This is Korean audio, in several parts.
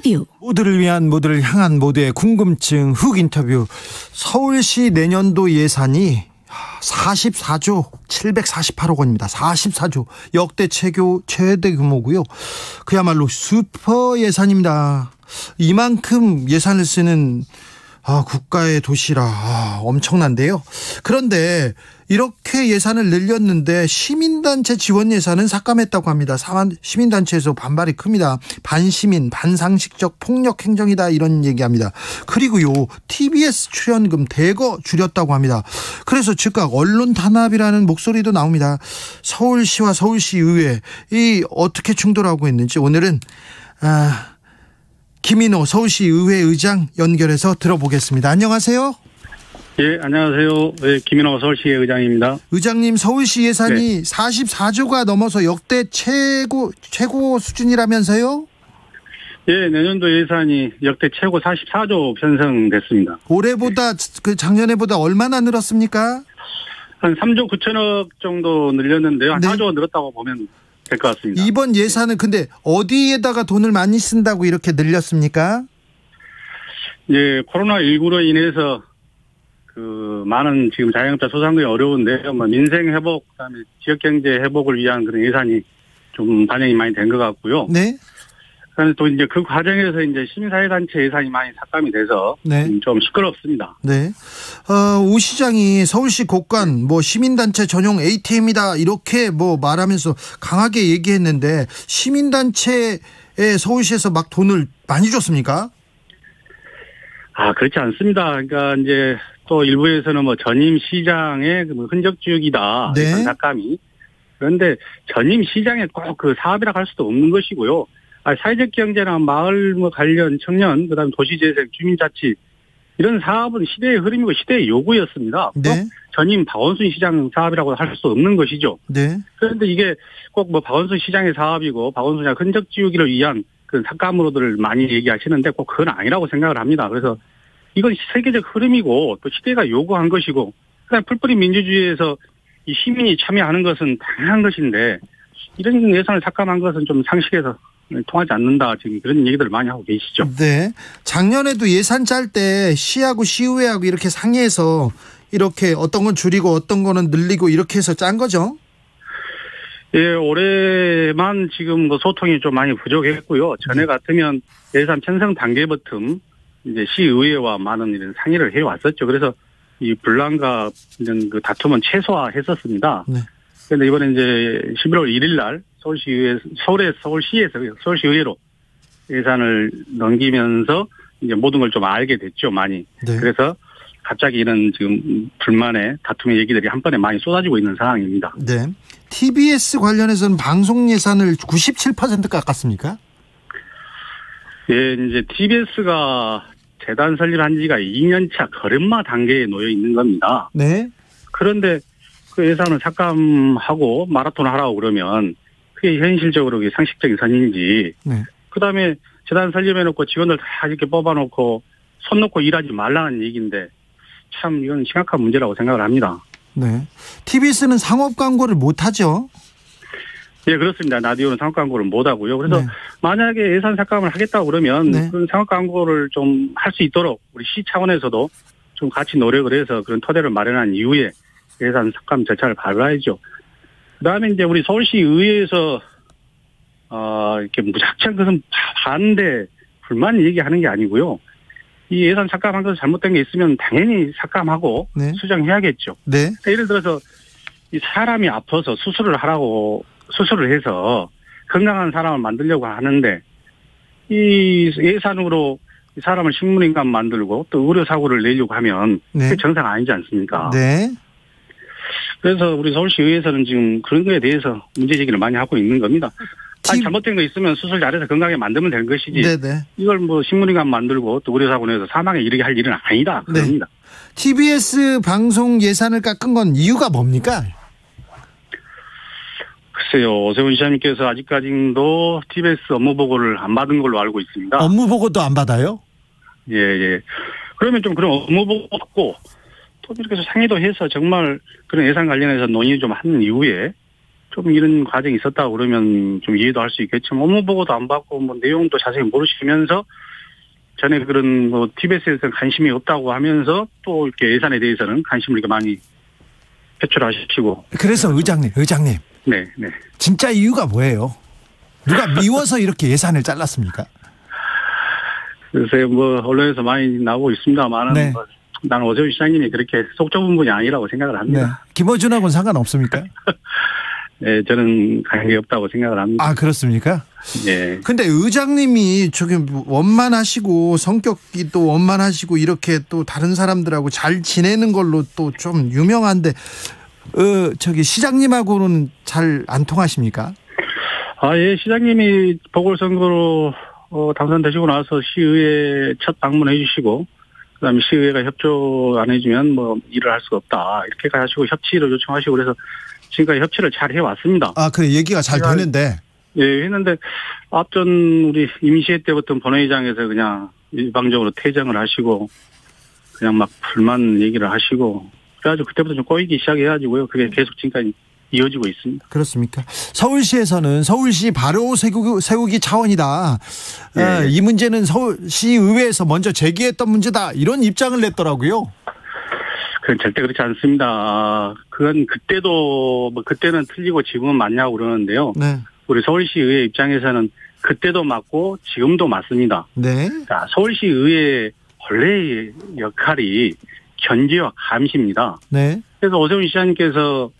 인터뷰. 모두를 위한, 모두를 향한 모두의 궁금증 훅 인터뷰. 서울시 내년도 예산이 44조 748억 원입니다. 44조 역대 최대 규모고요. 그야말로 슈퍼 예산입니다. 이만큼 예산을 쓰는 국가의 도시라 엄청난데요. 그런데 이렇게 예산을 늘렸는데 시민단체 지원 예산은 삭감했다고 합니다. 시민단체에서 반발이 큽니다. 반시민, 반상식적 폭력 행정이다, 이런 얘기합니다. 그리고요, TBS 출연금 대거 줄였다고 합니다. 그래서 즉각 언론 탄압이라는 목소리도 나옵니다. 서울시와 서울시의회, 이 어떻게 충돌하고 있는지 오늘은 김인호 서울시의회 의장 연결해서 들어보겠습니다. 안녕하세요. 예, 안녕하세요. 네, 김인호 서울시의 의장입니다. 의장님, 서울시 예산이 44조가 넘어서 역대 최고 수준이라면서요? 예, 내년도 예산이 역대 최고 44조 편성됐습니다. 올해보다, 작년에보다 얼마나 늘었습니까? 한 3조 9천억 정도 늘렸는데요. 한 네. 4조 늘었다고 보면 될 것 같습니다. 이번 예산은 근데 어디에다가 돈을 많이 쓴다고 이렇게 늘렸습니까? 예, 코로나19로 인해서 많은 지금 자영업자 소상공인이 어려운데, 민생 회복, 그다음에 지역 경제 회복을 위한 그런 예산이 좀 반영이 많이 된 것 같고요. 네. 그런데 또 이제 그 과정에서 이제 시민사회단체 예산이 많이 삭감이 돼서 좀 시끄럽습니다. 네. 오 시장이 서울시 곳간 시민단체 전용 ATM이다 이렇게 말하면서 강하게 얘기했는데, 시민단체에 서울시에서 막 돈을 많이 줬습니까? 그렇지 않습니다. 그러니까 이제 또 일부에서는 전임 시장의 흔적 지우기다, 네. 이런 삭감이. 그런데 전임 시장에 꼭 그 사업이라고 할 수도 없는 것이고요. 사회적 경제나 마을 관련 청년, 그다음에 도시재생, 주민자치, 이런 사업은 시대의 흐름이고 시대의 요구였습니다. 네. 꼭 전임 박원순 시장 사업이라고 할 수 없는 것이죠. 네. 그런데 이게 꼭 박원순 시장의 사업이고 박원순 시장 흔적 지우기를 위한 그 삭감으로들 많이 얘기하시는데 꼭 그건 아니라고 생각을 합니다. 그래서 이건 세계적 흐름이고 또 시대가 요구한 것이고, 그다음에 풀뿌리 민주주의에서 이 시민이 참여하는 것은 당연한 것인데, 이런 예산을 삭감한 것은 좀 상식에서 통하지 않는다, 지금 그런 얘기들을 많이 하고 계시죠. 네. 작년에도 예산 짤 때 시하고 시의회하고 이렇게 상의해서 이렇게 어떤 건 줄이고 어떤 거는 늘리고 이렇게 해서 짠 거죠? 예, 올해만 지금 소통이 좀 많이 부족했고요. 전에 같으면 예산 편성 단계부터 이제 시의회와 많은 이런 상의를 해왔었죠. 그래서 이 분란과 이런 그 다툼은 최소화했었습니다. 네. 그런데 이번에 이제 11월 1일 날 서울시의회로 예산을 넘기면서 이제 모든 걸 좀 알게 됐죠, 많이. 네. 그래서 갑자기 이런 지금 불만의 다툼의 얘기들이 한 번에 많이 쏟아지고 있는 상황입니다. 네. TBS 관련해서는 방송 예산을 97% 깎았습니까? 예, 이제 TBS가 재단 설립한 지가 2년차 걸음마 단계에 놓여 있는 겁니다. 네. 그런데 그 예산을 삭감하고 마라톤 하라고 그러면 그게 현실적으로 상식적인 선인지, 네. 그 다음에 재단 설립해놓고 직원들 다 이렇게 뽑아놓고 손 놓고 일하지 말라는 얘기인데, 참 이건 심각한 문제라고 생각을 합니다. 네. TBS는 상업 광고를 못 하죠? 예, 그렇습니다. 라디오는 상업 광고를 못 하고요. 그래서 네. 만약에 예산 삭감을 하겠다고 그러면 네. 그 상업 광고를 좀 할 수 있도록 우리 시 차원에서도 좀 같이 노력을 해서 그런 토대를 마련한 이후에 예산 삭감 절차를 밟아야죠. 그다음에 이제 우리 서울시 의회에서 이렇게 무작정 그것은 반대 불만 얘기하는 게 아니고요. 이 예산 삭감한 것은 잘못된 게 있으면 당연히 삭감하고 네. 수정해야겠죠. 네. 그러니까 예를 들어서 이 사람이 아파서 수술을 해서 건강한 사람을 만들려고 하는데 이 예산으로 이 사람을 식물인간 만들고 또 의료사고를 내려고 하면 네. 그게 정상 아니지 않습니까? 네. 그래서 우리 서울시의회에서는 지금 그런 거에 대해서 문제제기를 많이 하고 있는 겁니다. 잘못된 거 있으면 수술 잘해서 건강하게 만들면 되는 것이지. 네네. 이걸 식물인간 만들고 또 의료사고 내서 사망에 이르게 할 일은 아니다. 그럽니다. 네. TBS 방송 예산을 깎은 건 이유가 뭡니까? 글쎄요. 오세훈 시장님께서 아직까지도 TBS 업무 보고를 안 받은 걸로 알고 있습니다. 업무 보고도 안 받아요? 예. 그러면 좀 그런 업무 보고 받고 또 이렇게 해서 상의도 해서 정말 그런 예산 관련해서 논의 좀 하는 이후에 좀 이런 과정이 있었다 그러면 좀 이해도 할 수 있겠지만 업무 보고도 안 받고 뭐 내용도 자세히 모르시면서 전에 그런 뭐 TBS에서 관심이 없다고 하면서 또 이렇게 예산에 대해서는 관심을 이렇게 많이 표출하시고. 그래서 의장님. 네. 진짜 이유가 뭐예요? 누가 미워서 이렇게 예산을 잘랐습니까? 글쎄 뭐 언론에서 많이 나오고 있습니다만 네. 뭐 나는 오세훈 시장님이 그렇게 속 좁은 분이 아니라고 생각을 합니다. 네. 김어준하고는 상관없습니까? 네, 저는 관계 없다고 생각을 합니다. 아, 그렇습니까? 네. 근데 의장님이 저기 원만하시고 성격이 또 원만하시고 이렇게 또 다른 사람들하고 잘 지내는 걸로 또 좀 유명한데 저기 시장님하고는 잘 안 통하십니까? 예, 시장님이 보궐선거로 당선되시고 나서 시의회 첫 방문해 주시고 그다음에 시의회가 협조 안 해주면 뭐 일을 할 수가 없다 이렇게 하시고 협치를 요청하시고 그래서 지금까지 협치를 잘 해왔습니다. 아, 그래 얘기가 잘 되는데. 예, 했는데 앞전 우리 임시회 때부터 본회의장에서 그냥 일방적으로 퇴장을 하시고 그냥 막 불만 얘기를 하시고 그래가지고 그때부터 좀 꼬이기 시작해가지고요. 그게 계속 지금까지 이어지고 있습니다. 그렇습니까? 서울시에서는 서울시 바로 세우기 차원이다. 네. 이 문제는 서울시의회에서 먼저 제기했던 문제다. 이런 입장을 냈더라고요. 그건 절대 그렇지 않습니다. 그건 그때도 뭐 그때는 틀리고 지금은 맞냐고 그러는데요. 네. 우리 서울시의회 입장에서는 그때도 맞고 지금도 맞습니다. 네. 자, 서울시의회 원래의 역할이 견제와 감시입니다. 네. 그래서 오세훈 시장님께서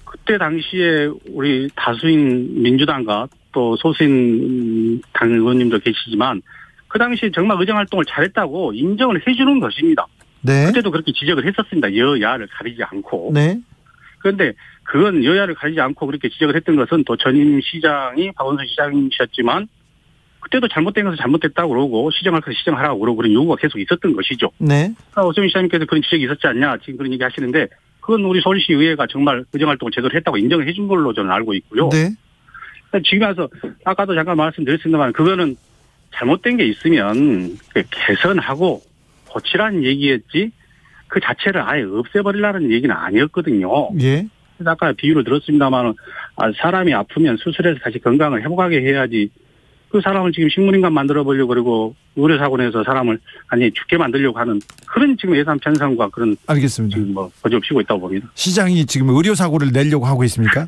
그때 당시에 우리 다수인 민주당과 또 소수인 당 의원님도 계시지만 그 당시에 정말 의정활동을 잘했다고 인정을 해주는 것입니다. 네. 그때도 그렇게 지적을 했었습니다. 여야를 가리지 않고. 네. 그런데 그건 여야를 가리지 않고 그렇게 지적을 했던 것은 또 전임 시장이 박원순 시장이셨지만 그때도 잘못된 것은 잘못됐다고 그러고 시정할 것은 시정하라고 그러고 그런 요구가 계속 있었던 것이죠. 네. 오세훈 시장님께서 그런 지적이 있었지 않냐 지금 그런 얘기 하시는데 그건 우리 서울시 의회가 정말 의정활동을 제대로 했다고 인정을 해준 걸로 저는 알고 있고요. 네. 지금 와서 아까도 잠깐 말씀드렸습니다만 그거는 잘못된 게 있으면 개선하고 고치라는 얘기였지 그 자체를 아예 없애버리라는 얘기는 아니었거든요. 예. 그래서 아까 비유를 들었습니다만 사람이 아프면 수술해서 다시 건강을 회복하게 해야지 그 사람을 지금 식물인간 만들어보려고 그러고 의료사고 내서 사람을 아니 죽게 만들려고 하는 그런 지금 예산 편성과 그런 알겠습니다. 지금 뭐 거지없이고 있다고 봅니다. 시장이 지금 의료사고를 내려고 하고 있습니까?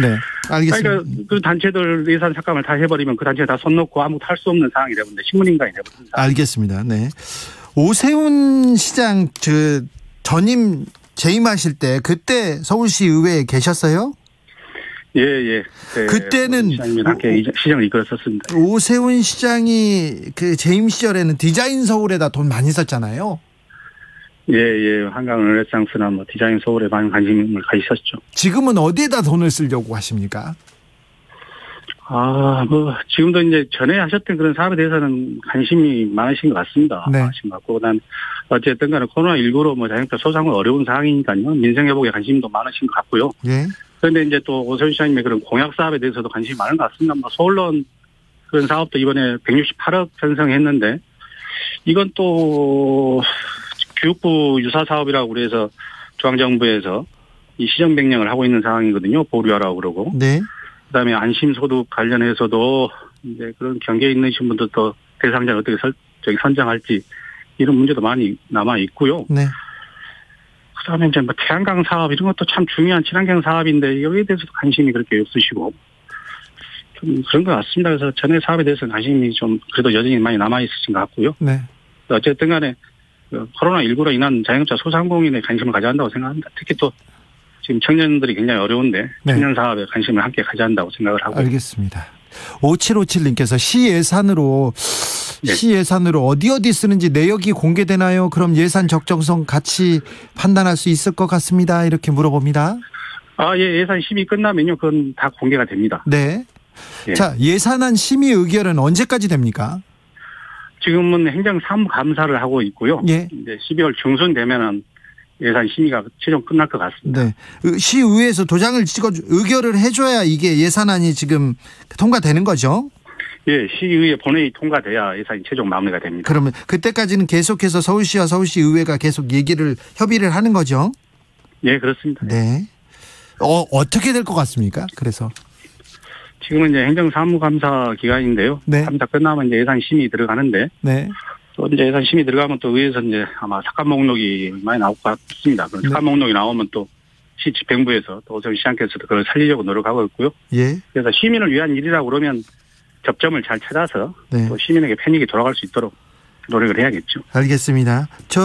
네, 알겠습니다. 그러니까 그 단체들 예산 삭감을 다 해버리면 그 단체에 다 손 놓고 아무것도 할 수 없는 상황이 되는데 식물인간이 되버립니다. 알겠습니다. 네. 오세훈 시장 전임 재임하실 때 그때 서울시 의회에 계셨어요? 예. 네, 그때는 시장님이 함께 시장을 이끌었었습니다. 오세훈 시장이 그 재임 시절에는 디자인 서울에다 돈 많이 썼잖아요. 예. 한강 르네상스나 뭐 디자인 서울에 많은 관심을 가지셨죠. 지금은 어디에다 돈을 쓰려고 하십니까? 뭐 지금도 이제 전에 하셨던 그런 사업에 대해서는 관심이 많으신 것 같습니다. 네. 많으신 것 같고, 난 어쨌든 간에 코로나19로 뭐 자영업자 소상은 어려운 상황이니까요. 민생 회복에 관심도 많으신 것 같고요. 예. 그런데 이제 또 오세훈 시장님의 그런 공약 사업에 대해서도 관심이 많은 것 같습니다. 뭐 서울론 그런 사업도 이번에 168억 편성했는데 이건 또 교육부 유사 사업이라고 그래서 중앙정부에서 이 시정 변경을 하고 있는 상황이거든요. 보류하라고 그러고. 네. 그다음에 안심소득 관련해서도 이제 그런 경계에 있는 분들도 대상자를 어떻게 선정할지 이런 문제도 많이 남아 있고요. 네. 그다음에 이제 뭐 태양광 사업 이런 것도 참 중요한 친환경 사업인데 여기에 대해서도 관심이 그렇게 없으시고 좀 그런 것 같습니다. 그래서 전에 사업에 대해서는 관심이 좀 그래도 여전히 많이 남아 있으신 것 같고요. 네. 어쨌든 간에 코로나19로 인한 자영업자 소상공인에 관심을 가져야 한다고 생각합니다. 특히 또 지금 청년들이 굉장히 어려운데 네. 청년 사업에 관심을 함께 가져야 한다고 생각을 하고. 알겠습니다. 5757님께서 시 예산으로 어디 쓰는지 내역이 공개되나요? 그럼 예산 적정성 같이 판단할 수 있을 것 같습니다. 이렇게 물어봅니다. 예, 예산 심의 끝나면요. 그건 다 공개가 됩니다. 네. 예. 자, 예산안 심의 의결은 언제까지 됩니까? 지금은 행정사무감사를 하고 있고요. 예. 이제 12월 중순 되면은 예산 심의가 최종 끝날 것 같습니다. 네. 시의회에서 도장을 찍어 의결을 해줘야 이게 예산안이 지금 통과되는 거죠? 예, 시의회 본회의 통과돼야 예산이 최종 마무리가 됩니다. 그러면 그때까지는 계속해서 서울시와 서울시의회가 계속 협의를 하는 거죠? 예, 그렇습니다. 네. 어떻게 될 것 같습니까? 그래서 지금은 이제 행정사무감사 기간인데요. 네. 감사 끝나면 이제 예산 심의 들어가는데. 네. 또 이제 예산 심의 들어가면 또 의회에서 이제 아마 삭감 목록이 많이 나올 것 같습니다. 그 삭감 목록이 나오면 또 시 집행부에서 또 오세훈 시장께서도 그걸 살리려고 노력하고 있고요. 예. 그래서 시민을 위한 일이라고 그러면 접점을 잘 찾아서 네. 또 시민에게 편익이 돌아갈 수 있도록 노력을 해야겠죠. 알겠습니다. 저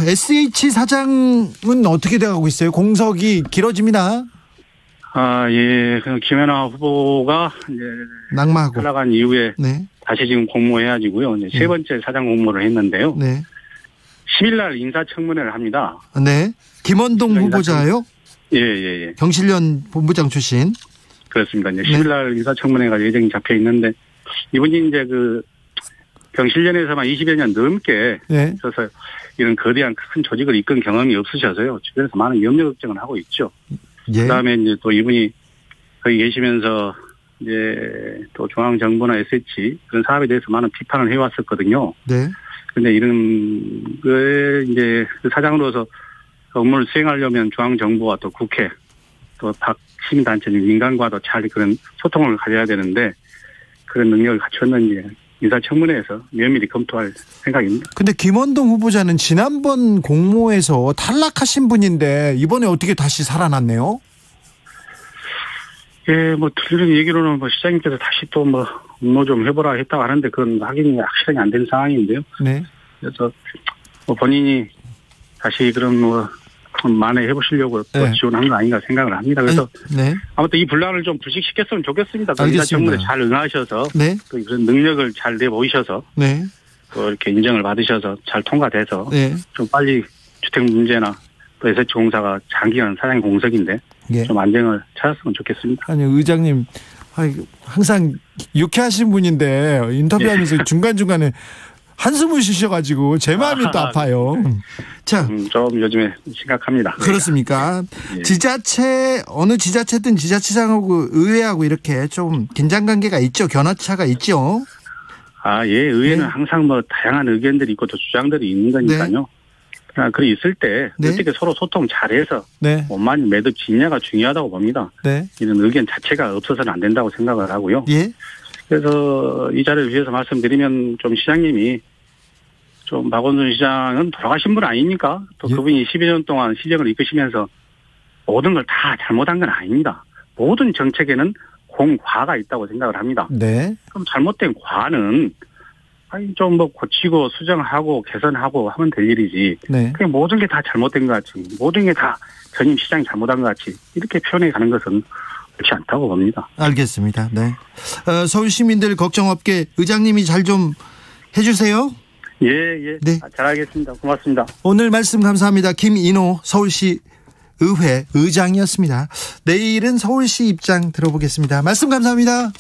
SH 사장은 어떻게 돼가고 있어요? 공석이 길어집니다. 예. 그 김연아 후보가 이제 낙마하고 올라간 이후에 네. 다시 지금 공모해가지고요. 이제 세 번째 사장 공모를 했는데요. 네. 10일날 인사청문회를 합니다. 네. 김원동 후보자요? 예. 경실련 본부장 출신. 그렇습니다. 이제 10일날 인사청문회가 예정이 잡혀 있는데 이분이 이제 그 경실련에서만 20여 년 넘게 있어서 이런 거대한 큰 조직을 이끈 경험이 없으셔서요. 주변에서 많은 염려 걱정을 하고 있죠. 예. 그다음에 이제 또 이분이 거기 계시면서 이제 또 중앙정부나 SH 그런 사업에 대해서 많은 비판을 해왔었거든요. 네. 근데 이런 그 이제 사장으로서 업무를 수행하려면 중앙정부와 또 국회 또 각 시민단체 민간과도 잘 그런 소통을 가져야 되는데 그런 능력을 갖췄는지 인사청문회에서 면밀히 검토할 생각입니다. 근데 김원동 후보자는 지난번 공모에서 탈락하신 분인데 이번에 어떻게 다시 살아났네요? 예, 뭐 들리는 얘기로는 뭐 시장님께서 다시 또 뭐 업무 좀 해보라 했다고 하는데 그건 확인이 확실하게 안 된 상황인데요. 네. 그래서 뭐 본인이 다시 그런 뭐 만회해 보시려고 또 지원한 거 아닌가 생각을 합니다. 그래서 아무튼 이 분란을 좀 불식시켰으면 좋겠습니다. 인사청문회 잘 응하셔서 또 그런 능력을 잘 내보이셔서 또 이렇게 인정을 받으셔서 잘 통과돼서 좀 빨리 주택 문제나 또 SH공사가 장기간 사장 공석인데 좀 안정을 찾았으면 좋겠습니다. 아니 의장님 항상 유쾌하신 분인데 인터뷰하면서 중간중간에 한숨을 쉬셔가지고 제 마음이 또 아파요. 자, 좀 요즘에 심각합니다. 그렇습니까? 예. 지자체 어느 지자체든 지자체장하고 의회하고 이렇게 좀 긴장 관계가 있죠. 견해차가 있죠. 예. 의회는 항상 뭐 다양한 의견들이 있고 또 주장들이 있는 거니까요. 그래 있을 때 어떻게 서로 소통 잘해서 원만히 매듭 짓냐가 중요하다고 봅니다. 이런 의견 자체가 없어서는 안 된다고 생각을 하고요. 예. 그래서 이 자리를 위해서 말씀드리면 좀 시장님이 좀 박원순 시장은 돌아가신 분 아닙니까? 또 그분이 12년 년 동안 시정을 이끄시면서 모든 걸 다 잘못한 건 아닙니다. 모든 정책에는 공과가 있다고 생각을 합니다. 그럼 잘못된 과는 좀 뭐 고치고 수정하고 개선하고 하면 될 일이지. 그냥 모든 게 다 잘못된 것 같이, 모든 게 다 전임 시장이 잘못한 것 같이 이렇게 표현해 가는 것은 그렇지 않다고 봅니다. 알겠습니다. 네. 서울 시민들 걱정 없게 의장님이 잘 좀 해주세요. 예. 잘하겠습니다. 고맙습니다. 오늘 말씀 감사합니다. 김인호 서울시 의회 의장이었습니다. 내일은 서울시 입장 들어보겠습니다. 말씀 감사합니다.